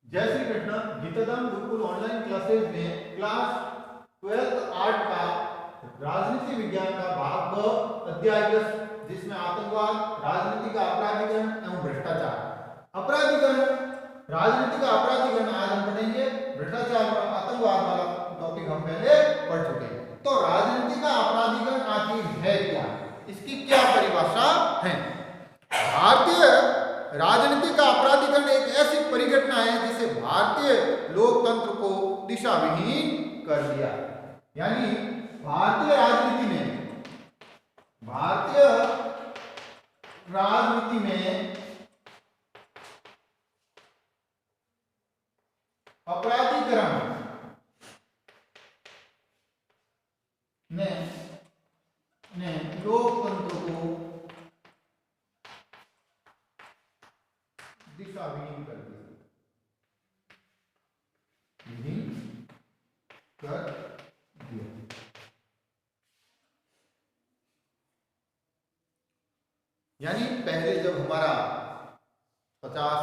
जय Shri Krishna. गीताधाम Gurukul online classes में class 12th art का राजनीति विज्ञान का भाग ब अध्याय 10 जिसमें आतंकवाद, राजनीति का अपराधीकरण एवं भ्रष्टाचार। अपराधीकरण, राजनीति का अपराधीकरण आज हम पढ़ेंगे। भ्रष्टाचार और आतंकवाद वाला टॉपिक हम पहले पढ़ चुके हैं। तो राजनीति का अपराधीकरण आखिर है क्या, इसकी क्या परिभाषा है? भारतीय राजनीति का अपराधीकरण एक ऐसी परिघटना है जिसे भारतीय लोकतंत्र को दिशाविहीन कर दिया। यानी भारतीय राजनीति में अपराधीकरण ने लोकतंत्र को दिशाविहीन कर दिया। यानी पहले जब हमारा 50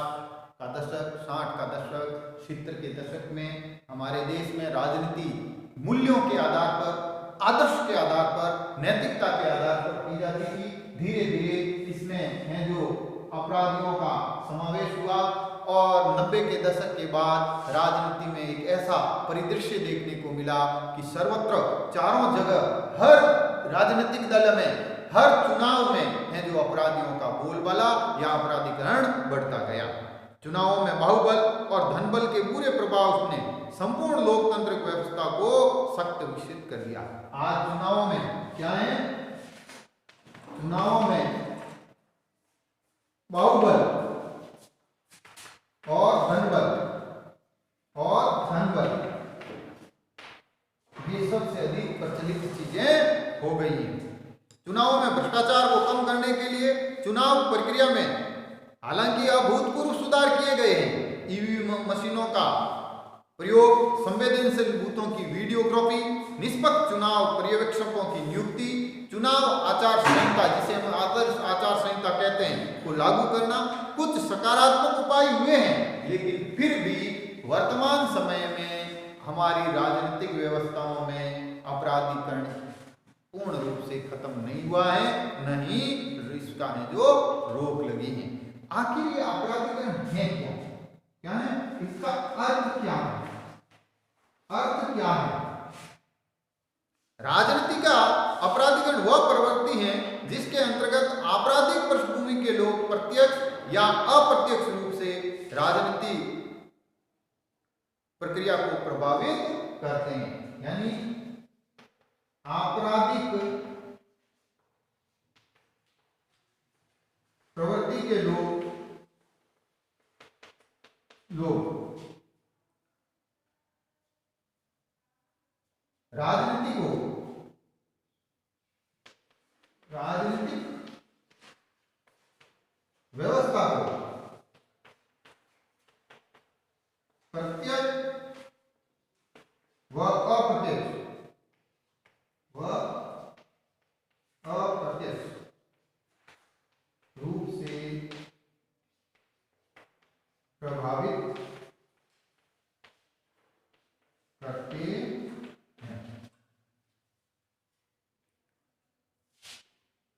का दशक, 60 का दशक, 70 के दशक में हमारे देश में राजनीति मूल्यों के आधार पर, आदर्श के आधार पर, नैतिकता के आधार पर की जाती थी। धीरे धीरे इसमें है जो अपराधियों का समावेश हुआ और 90 के दशक के बाद राजनीति में एक ऐसा परिदृश्य देखने को मिला कि सर्वत्र, चारों जगह, हर राजनीतिक दल में, हर चुनाव में है जो अपराधियों का बोलबाला या अपराधीकरण बढ़ता गया। चुनावों में बाहुबल और धनबल के बुरे प्रभाव ने संपूर्ण लोकतांत्रिक व्यवस्था को सख्त विकसित कर दिया। आज चुनावों में क्या है? चुनावों में बाहुबल और धनबल ये सबसे अधिक प्रचलित चीजें हो गई हैं। चुनावों में भ्रष्टाचार को कम करने के लिए चुनाव प्रक्रिया में हालांकि अभूतपूर्व सुधार किए गए हैं। ईवीएम मशीनों का प्रयोग, संवेदनशील बूथों की वीडियोग्राफी, निष्पक्ष चुनाव पर्यवेक्षकों की नियुक्ति, चुनाव आचार संहिता जिसे हम आदर्श आचार संहिता कहते हैं को लागू करना, कुछ सकारात्मक उपाय हुए हैं। लेकिन फिर भी वर्तमान समय में हमारी राजनीतिक व्यवस्थाओं में अपराधीकरण पूर्ण रूप से खत्म नहीं हुआ है, न ही इसका है जो रोक लगी है। आखिर ये अपराधीकरण है क्या? क्या है इसका अर्थ? क्या है अर्थ? क्या है? राजनीति का अपराधीकरण वह प्रवृत्ति है जिसके अंतर्गत आपराधिक पृष्ठभूमि के लोग प्रत्यक्ष या अप्रत्यक्ष रूप से राजनीति प्रक्रिया को प्रभावित करते हैं। यानी आपराधिक प्रवृत्ति के लोग राजनीतिक व्यवस्था को प्रत्यक्ष व अप्रत्यक्ष रूप से प्रभावित करते हैं।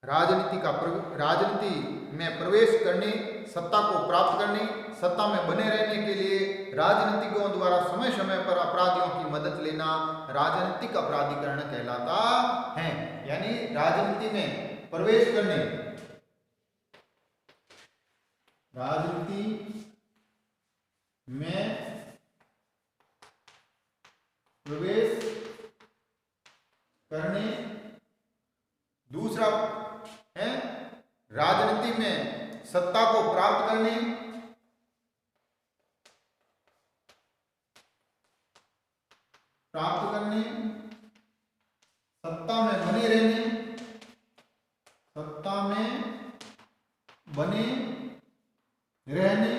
राजनीति में प्रवेश करने, सत्ता को प्राप्त करने, सत्ता में बने रहने के लिए राजनीतिज्ञों द्वारा समय समय पर अपराधियों की मदद लेना राजनीतिक अपराधीकरण कहलाता है। यानी राजनीति में प्रवेश करने, राजनीति में प्रवेश करने, दूसरा है राजनीति में सत्ता को प्राप्त करने, सत्ता में बने रहने, सत्ता में बने रहने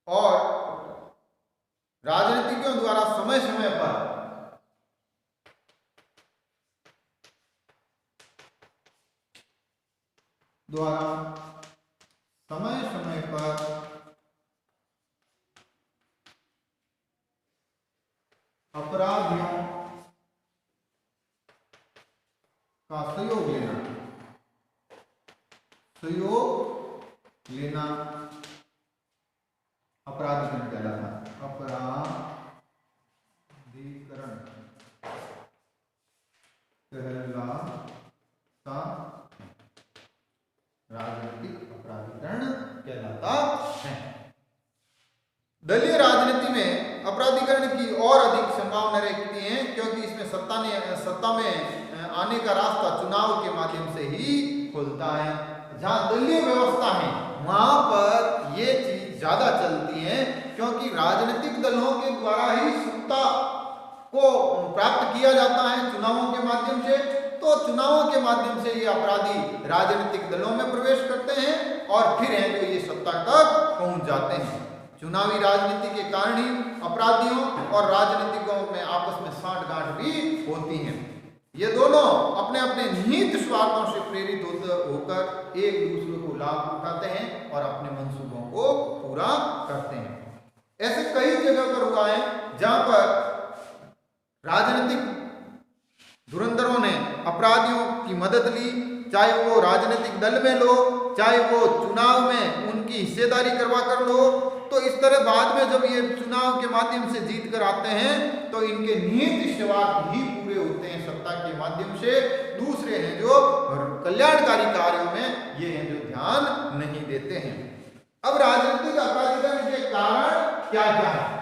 और राजनीतिज्ञों द्वारा समय समय पर द्वारा समय समय पर अपराधियों का सहयोग लेना अपराधीकरण कहलाता है। अपराधीकरण कहलाता, राजनीतिक अपराधीकरण कहलाता है। दलीय राजनीति में अपराधीकरण की और अधिक संभावना रहती है, क्योंकि इसमें सत्ता में आने का रास्ता चुनाव के माध्यम से ही खुलता है। जहां दलीय व्यवस्था है वहां पर ये चीज ज्यादा चलती है, क्योंकि राजनीतिक दलों के द्वारा ही सत्ता को प्राप्त किया जाता है चुनावों के माध्यम से। तो चुनावों के माध्यम से ये अपराधी राजनीतिक दलों में प्रवेश करते हैं और फिर हैं जो ये सत्ता तक पहुंच जाते हैं। चुनावी राजनीति के कारण ही अपराधियों और राजनीतिकों में आपस में सांठ-गांठ भी होती है। ये दोनों अपने अपने निहित स्वार्थों से प्रेरित होकर एक दूसरे को लाभ उठाते हैं और अपने मंसूबों को पूरा करते हैं। ऐसे कई जगह पर हुआ है जहां पर राजनीतिक धुरंधरों ने अपराधियों की मदद ली, चाहे वो राजनीतिक दल में लो, चाहे वो चुनाव में उनकी हिस्सेदारी करवा कर लो। तो इस तरह बाद में जब ये चुनाव के माध्यम से जीत कर आते हैं तो इनके निहित स्वार्थ ही पूरे होते हैं सत्ता के माध्यम से। दूसरे हैं जो कल्याणकारी कार्यों में ये हैं जो ध्यान नहीं देते हैं। अब राजनीतिक अपराधीकरण के कारण क्या क्या है?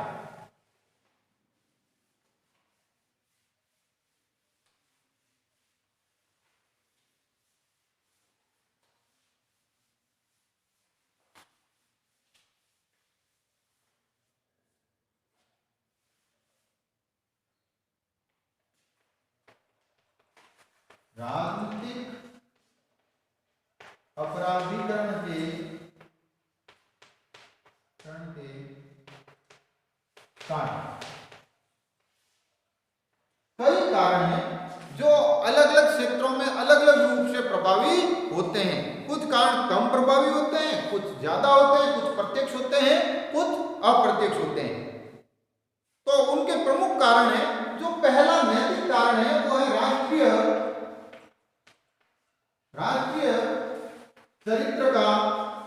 राजनीतिक अपराधीकरण के कारण कई कारण हैं जो अलग अलग क्षेत्रों में अलग अलग रूप से प्रभावी होते हैं। कुछ कारण कम प्रभावी होते हैं, कुछ ज्यादा होते हैं, कुछ प्रत्यक्ष होते हैं, कुछ अप्रत्यक्ष होते हैं। तो उनके प्रमुख कारण हैं। जो पहला नैतिक कारण है वो है राष्ट्रीय चरित्र का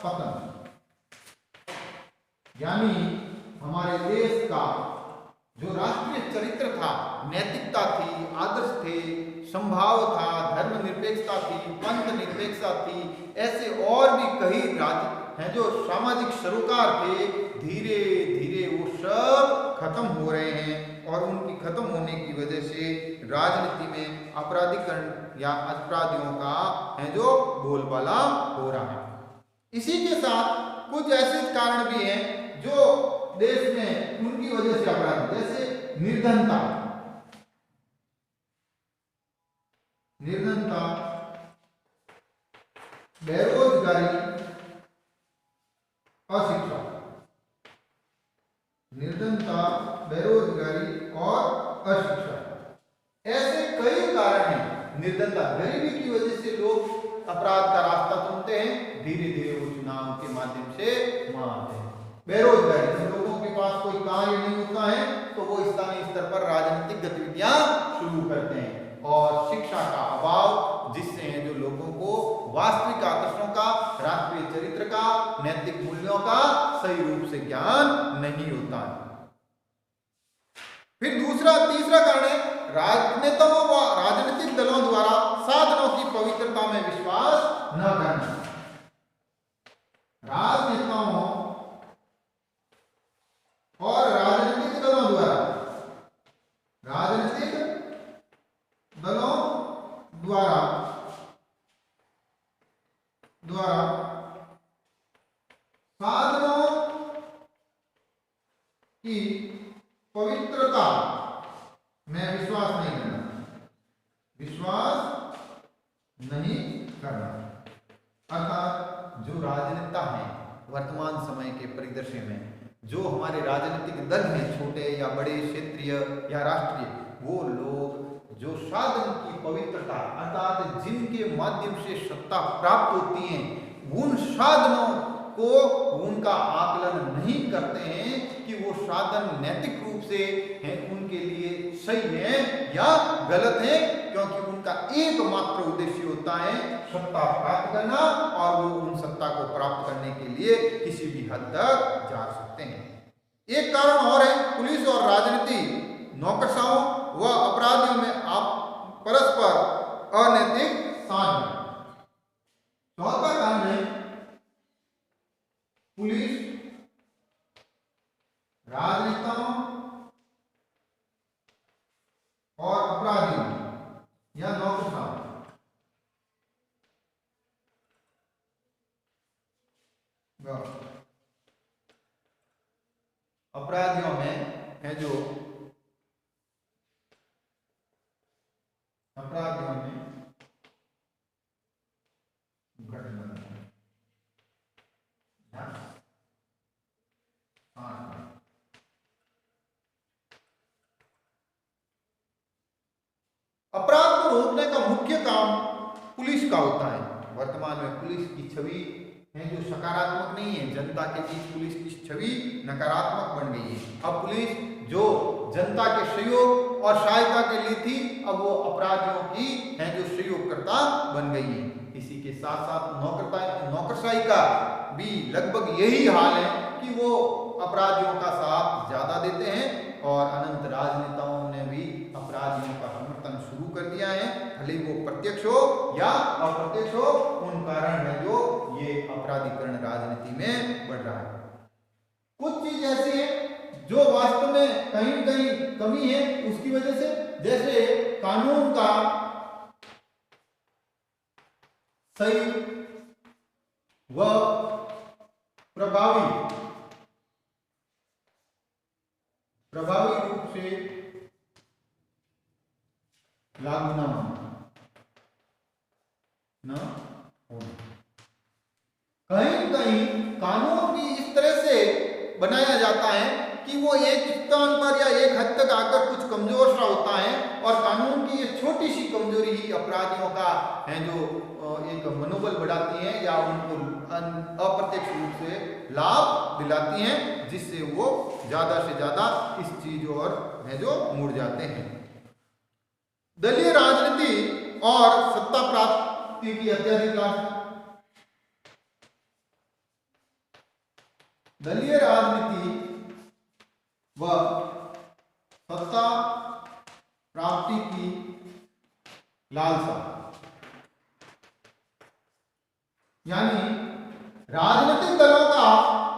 पतन। यानी हमारे देश का जो राष्ट्रीय चरित्र था, नैतिकता थी, आदर्श थे, संभाव था, धर्मनिरपेक्षता थी, पंथ निरपेक्षता थी, ऐसे और भी कई राज्य हैं जो सामाजिक सरोकार थे, धीरे धीरे वो सब खत्म हो रहे हैं और उनकी खत्म होने की वजह से राजनीति में अपराधीकरण या अपराधियों का है जो बोलबाला हो रहा है। इसी के साथ कुछ ऐसे कारण भी हैं जो देश में उनकी वजह से अपराध, जैसे निर्धनता, बेरोजगारी, अशिक्षा। निर्धनता, बेरोजगारी और अशिक्षा, ऐसे कई कारण हैं। निर्धनता, गरीबी की वजह से लोग अपराध का रास्ता चुनते हैं, धीरे धीरे वो चुनाव के माध्यम से वहां आते हैं। बेरोजगारी, जब लोगों के पास कोई कार्य नहीं होता है तो वो स्थानीय स्तर पर राजनीतिक गतिविधियां शुरू करते हैं। और शिक्षा का अभाव, जिससे हैं जो लोगों को वास्तविक आदर्शों का, राष्ट्रीय चरित्र का, नैतिक मूल्यों का सही रूप से ज्ञान नहीं होता है। फिर तीसरा कारण है राजनेताओं व राजनीतिक दलों द्वारा साधनों की पवित्रता में विश्वास न करना। राजनेताओं और राजनीतिक दलों द्वारा साधनों की पवित्रता में विश्वास नहीं करना। अर्थात जो राजनेता हैं वर्तमान समय के परिदृश्य में, जो हमारे राजनीतिक दल हैं, छोटे या बड़े, क्षेत्रीय या राष्ट्रीय, वो लोग जो साधन की पवित्रता अर्थात जिनके माध्यम से सत्ता प्राप्त होती है, उन साधनों को उनका आकलन नहीं करते हैं कि वो साधन नैतिक रूप से हैं, उनके लिए सही है या गलत है, क्योंकि उनका एकमात्र उद्देश्य होता है सत्ता प्राप्त करना, और वो उन सत्ता को प्राप्त करने के लिए किसी भी हद तक जा सकते हैं। एक कारण और है, पुलिस और राजनीति नौकरशाहों व अपराधियों में आप परस्पर अनैतिक साझ। चौथा कारण है पुलिस, राजनेताओं और अपराधियों या नौकरशाहों अपराधियों में है जो अपराधियों में अपराध को रोकने का मुख्य काम पुलिस का होता है। वर्तमान में पुलिस की छवि है जो सकारात्मक नहीं है, जनता के बीच पुलिस की छवि नकारात्मक बन गई है। अब पुलिस जो जनता के सहयोग और सहायता के लिए थी, अब वो अपराधियों की है जो सहयोगकर्ता बन गई है। इसी के साथ साथ नौकरशाही का भी लगभग यही हाल है कि वो अपराधियों का साथ ज्यादा देते हैं, और अनंत राजनेताओं ने भी अपराधियों का समर्थन शुरू कर दिया है, भले वो प्रत्यक्ष हो या अप्रत्यक्ष हो। उन कारण है जो ये अपराधीकरण राजनीति में बढ़ रहा है। कुछ चीज ऐसी है जो वास्तव में कहीं न कहीं कमी है उसकी वजह से, जैसे कानून का सही व प्रभावी रूप से लागू न होना। कहीं कानून भी इस तरह से बनाया जाता है कि वो एक स्थान पर या एक हद तक आकर कुछ कमजोर सा होता है, और कानून की ये छोटी सी कमजोरी ही अपराधियों का है जो एक मनोबल बढ़ाती है या उनको अप्रत्यक्ष रूप से लाभ दिलाती हैं, जिससे वो ज्यादा से ज्यादा इस चीज और है जो मुड़ जाते हैं। दलीय राजनीति और सत्ता प्राप्ति की अत्यधिक आशा। दलीय राजनीति व सत्ता प्राप्ति की लालसा, यानी राजनीतिक दलों का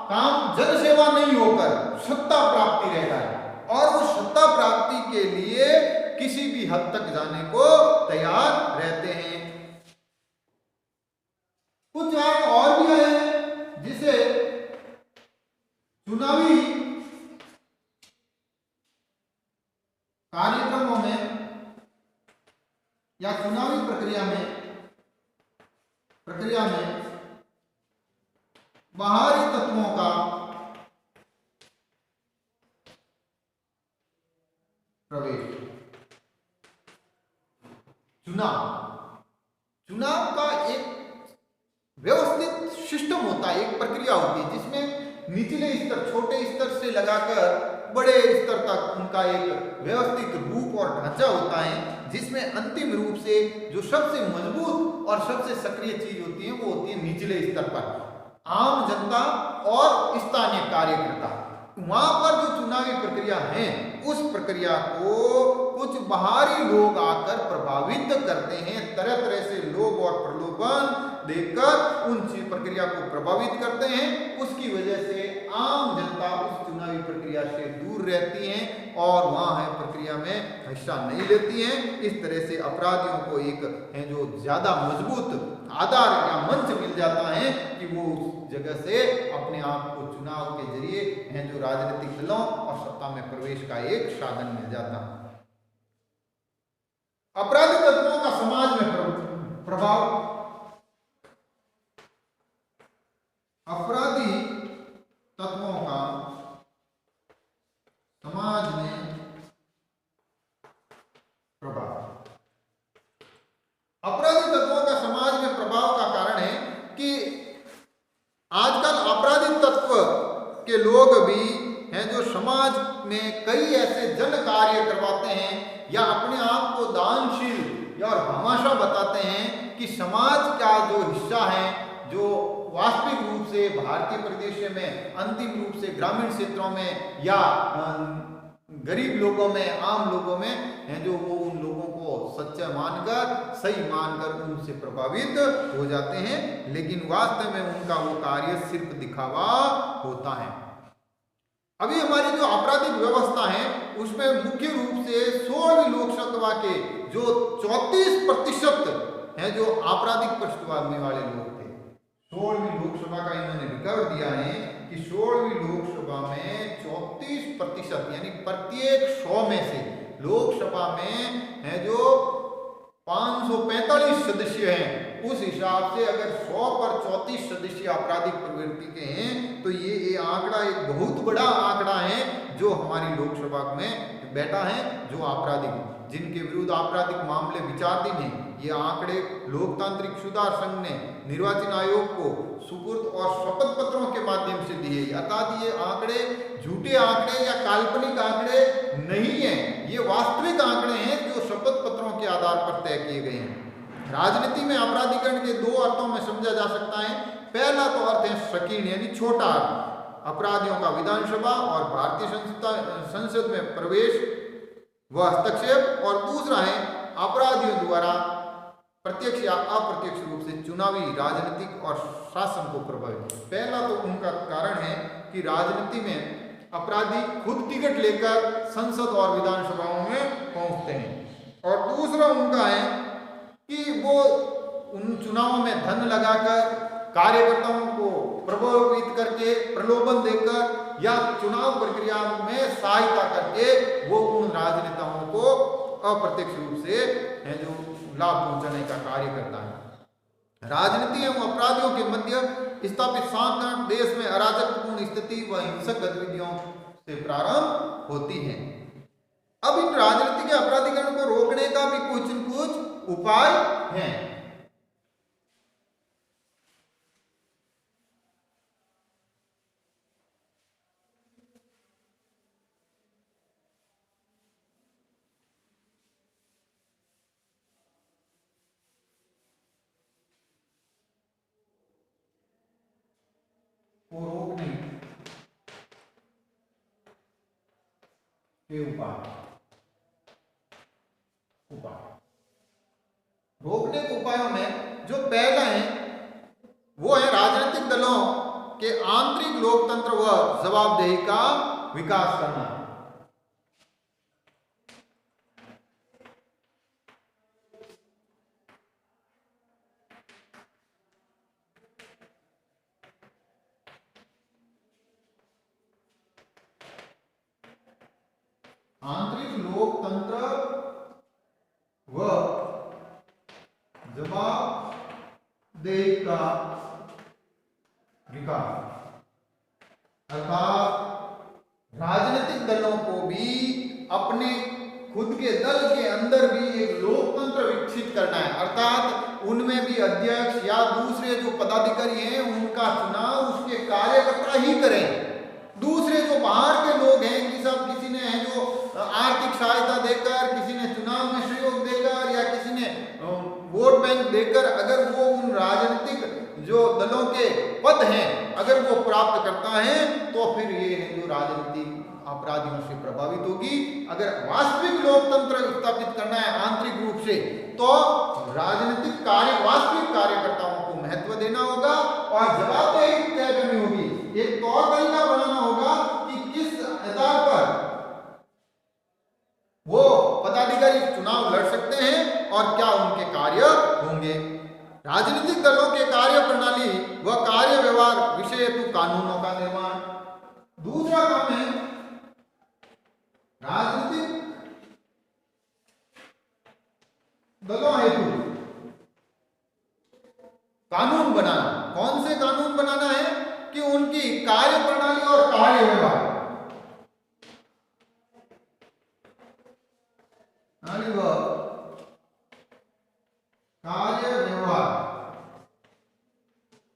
काम जनसेवा नहीं होकर सत्ता प्राप्ति रहता है, और उस सत्ता प्राप्ति के लिए किसी भी हद तक जाने को तैयार रहते हैं। कुछ और भी है जिसे चुनावी कार्यक्रमों में या चुनावी प्रक्रिया में बाहरी तत्वों का प्रवेश। चुनाव का एक व्यवस्थित सिस्टम होता है, एक प्रक्रिया होती है जिसमें निचले स्तर, छोटे स्तर से लगाकर बड़े स्तर तक उनका एक व्यवस्थित रूप और ढांचा होता है, जिसमें अंतिम रूप से जो सबसे मजबूत और सबसे सक्रिय चीज होती है वो होती है निचले स्तर पर आम जनता और स्थानीय कार्यकर्ता। वहां पर जो चुनावी प्रक्रिया है उस प्रक्रिया को कुछ बाहरी लोग आकर प्रभावित करते हैं, तरह तरह से लोग और प्रलोभन देकर उन प्रक्रिया को प्रभावित करते हैं। उसकी वजह से आम जनता उस चुनावी प्रक्रिया से दूर रहती है और वहां है प्रक्रिया में हिस्सा नहीं लेती है। इस तरह से अपराधियों को एक है जो ज्यादा मजबूत आधार या मंच मिल जाता है कि वो उस जगह से अपने आप को चुनाव के जरिए है जो राजनीतिक दलों और सत्ता में प्रवेश का एक साधन मिल जाता है। अपराधी तत्वों का समाज में प्रभाव। अपराधी तत्वों का समाज में प्रभाव। लोग भी हैं जो समाज में कई ऐसे जन कार्य करवाते हैं या अपने आप को दानशील या और भामाशाह बताते हैं कि समाज का जो हिस्सा है, जो वास्तविक रूप से भारतीय परिदृश्य में, अंतिम रूप से ग्रामीण क्षेत्रों में या गरीब लोगों में, आम लोगों में हैं, जो वो उन लोगों को सच्चा मानकर, सही मानकर उनसे प्रभावित हो जाते हैं, लेकिन वास्तव में उनका वो कार्य सिर्फ दिखावा होता है। अभी हमारी जो आपराधिक व्यवस्था है उसमें मुख्य रूप से 16वीं लोकसभा के जो 34% है जो आपराधिक पृष्ठभूमि वाले लोग थे। 16वीं लोकसभा का इन्होंने रिकॉर्ड दिया है कि 16वीं लोकसभा में 34% यानी प्रत्येक 100 में से लोकसभा में है जो 545 सदस्य हैं, उस हिसाब से अगर 100 पर 34 सदस्य आपराधिक प्रवृत्ति के हैं तो ये आंकड़ा एक बहुत बड़ा आंकड़ा है जो हमारी लोकसभा में बैठा है, जो आपराधिक, जिनके विरुद्ध आपराधिक मामले विचाराधीन हैं। ये आंकड़े लोकतांत्रिक सुधार संघ ने निर्वाचन आयोग को सुपुर्द और शपथ पत्रों के माध्यम से दिए, अर्थात ये आंकड़े झूठे आंकड़े या काल्पनिक आंकड़े नहीं है, ये वास्तविक आंकड़े हैं जो शपथ पत्रों के आधार पर तय किए गए हैं। राजनीति में अपराधीकरण के दो अर्थों में समझा जा सकता है। पहला तो अर्थ है संकीर्ण यानी छोटा अर्थ, अपराधियों का विधानसभा और भारतीय संसद में प्रवेश व हस्तक्षेप, और दूसरा है अपराधियों द्वारा प्रत्यक्ष या अप्रत्यक्ष रूप से चुनावी, राजनीतिक और शासन को प्रभावित। पहला तो उनका कारण है कि राजनीति में अपराधी खुद टिकट लेकर संसद और विधानसभाओं में पहुंचते हैं, और दूसरा उनका है कि वो उन चुनावों में धन लगाकर, कार्यकर्ताओं को प्रभावित करके, प्रलोभन देकर या चुनाव प्रक्रिया में सहायता करके वो उन राजनेताओं को अप्रत्यक्ष रूप से है जो लाभ पहुंचाने का कार्य करता है। राजनीति एवं अपराधियों के मध्य स्थापित सांकट देश में अराजकपूर्ण स्थिति व हिंसक गतिविधियों से प्रारंभ होती है। अब इन राजनीति के अपराधीकरण को रोकने का भी कुछ न कुछ उपाय है। को रोकने के रोकने के उपायों में जो पहला है वो है राजनीतिक दलों के आंतरिक लोकतंत्र व जवाबदेही का विकास करना। आंतरिक लोकतंत्र व जवाबदेही का विकास, अर्थात राजनीतिक दलों को भी अपने खुद के दल के अंदर भी एक लोकतंत्र विकसित करना है, अर्थात उनमें भी अध्यक्ष या दूसरे जो पदाधिकारी हैं उनका चुनाव उसके कार्यकर्ता ही करें। दूसरे जो बाहर के लोग हैं कि सब किसी ने है जो आर्थिक सहायता देकर, किसी ने चुनाव में सहयोग देकर या किसी ने वोट बैंक देकर अगर वो उन राजनीतिक जो दलों के पद हैं अगर वो प्राप्त करता है तो फिर ये है जो राजनीति अपराधियों से प्रभावित होगी। अगर वास्तविक लोकतंत्र स्थापित करना है आंतरिक रूप से तो राजनीतिक कार्य, वास्तविक कार्यकर्ताओं को महत्व देना होगा और जवाबदेही तय करनी होगी। एक तौर तरीका बनाना होगा कि किस आधार पर वो पदाधिकारी चुनाव लड़ सकते हैं और क्या उनके कार्य होंगे। राजनीतिक दलों के कार्य प्रणाली व कार्य व्यवहार विषय हेतु कानूनों का निर्माण। दूसरा काम है राजनीतिक दलों हेतु कानून बनाना। कौन से कानून बनाना है कि उनकी कार्य प्रणाली और कार्य व्यवहार कार्य व्यवहार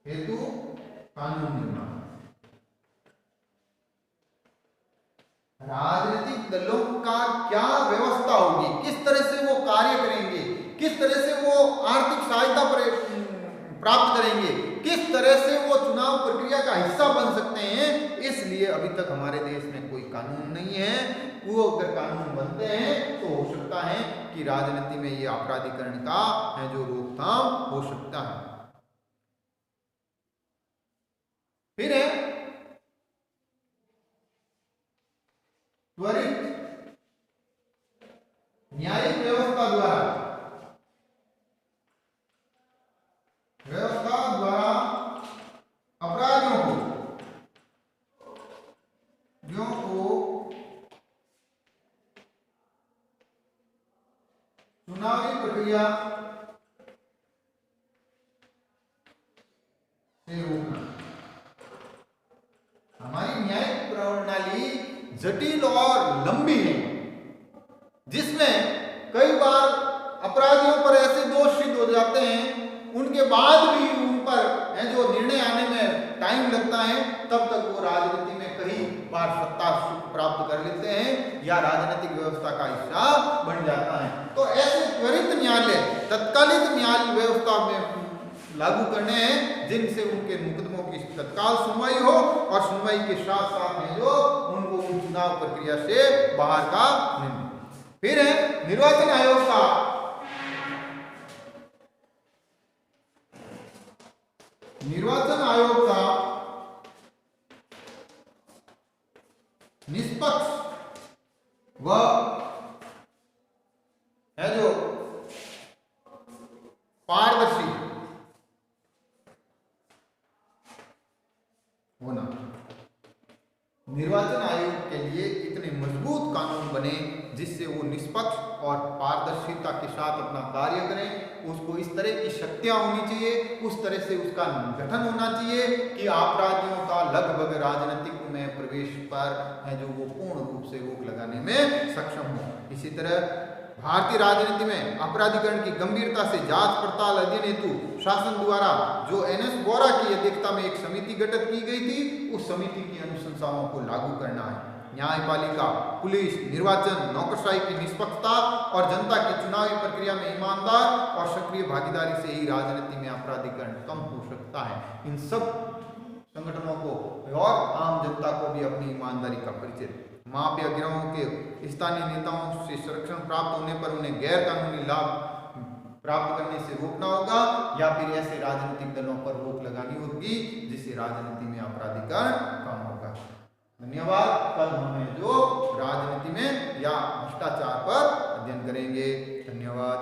हेतु कानून निर्माण। किस तरह से वो आर्थिक सहायता प्राप्त करेंगे, किस तरह से वो चुनाव प्रक्रिया का हिस्सा बन सकते हैं, इसलिए अभी तक हमारे देश में कोई कानून नहीं है। वो अगर कानून बनते हैं तो हो सकता है कि राजनीति में ये आपराधिकरण का है जो रोकथाम हो सकता है। फिर है त्वरित न्यायिक व्यवस्था द्वारा अपराधियों को चुनावी प्रक्रिया से रोकना। हमारी न्यायिक प्रणाली जटिल और लंबी है, जिसमें कई बार अपराधियों पर ऐसे दोष सिद्ध हो जाते हैं, उनके बाद भी उन पर है जो निर्णय आने में टाइम लगता है, तब तक वो राजनीति में कई बार सत्ता सुख प्राप्त कर लेते हैं या राजनीतिक व्यवस्था का हिस्सा बन जाता है। तो ऐसे त्वरित न्यायालय तत्कालिक न्याय व्यवस्था में लागू करने हैं, जिनसे उनके मुकदमों की तत्काल सुनवाई हो और सुनवाई के साथ साथ में जो उनको चुनाव प्रक्रिया से बाहर का निर्णय। फिर है निर्वाचन आयोग का निष्पक्ष व है जो पारदर्शी होना। निर्वाचन आयोग के लिए इतने मजबूत कानून बने जिससे वो निष्पक्ष और पारदर्शिता के साथ अपना कार्य करें। उसको इस तरह की शक्तियां होनी चाहिए, उस तरह से उसका गठन होना चाहिए कि अपराधियों का लगभग राजनीतिक में प्रवेश पर है जो वो पूर्ण रूप से रोक लगाने में सक्षम हो। इसी तरह भारतीय राजनीति में अपराधीकरण की गंभीरता से जांच पड़ताल अध्ययन हेतु शासन द्वारा जो एनएस वोरा की अध्यक्षता में एक समिति गठित की गई थी, उस समिति की अनुशंसाओं को लागू करना है। न्यायपालिका, पुलिस, निर्वाचन, नौकरशाही की निष्पक्षता और जनता की चुनावी प्रक्रिया में ईमानदार और सक्रिय भागीदारी से ही राजनीति में अपराधीकरण कम हो सकता है। इन सब संगठनों को और आम जनता को भी अपनी ईमानदारी का परिचय, माफिया गिरोहों के स्थानीय नेताओं से संरक्षण प्राप्त होने पर उन्हें गैर कानूनी लाभ प्राप्त करने से रोकना होगा या फिर ऐसे राजनीतिक दलों पर रोक लगानी होगी जिससे राजनीति में अपराधीकरण कम होगा। धन्यवाद। कल हम जो राजनीति में या भ्रष्टाचार पर अध्ययन करेंगे। धन्यवाद।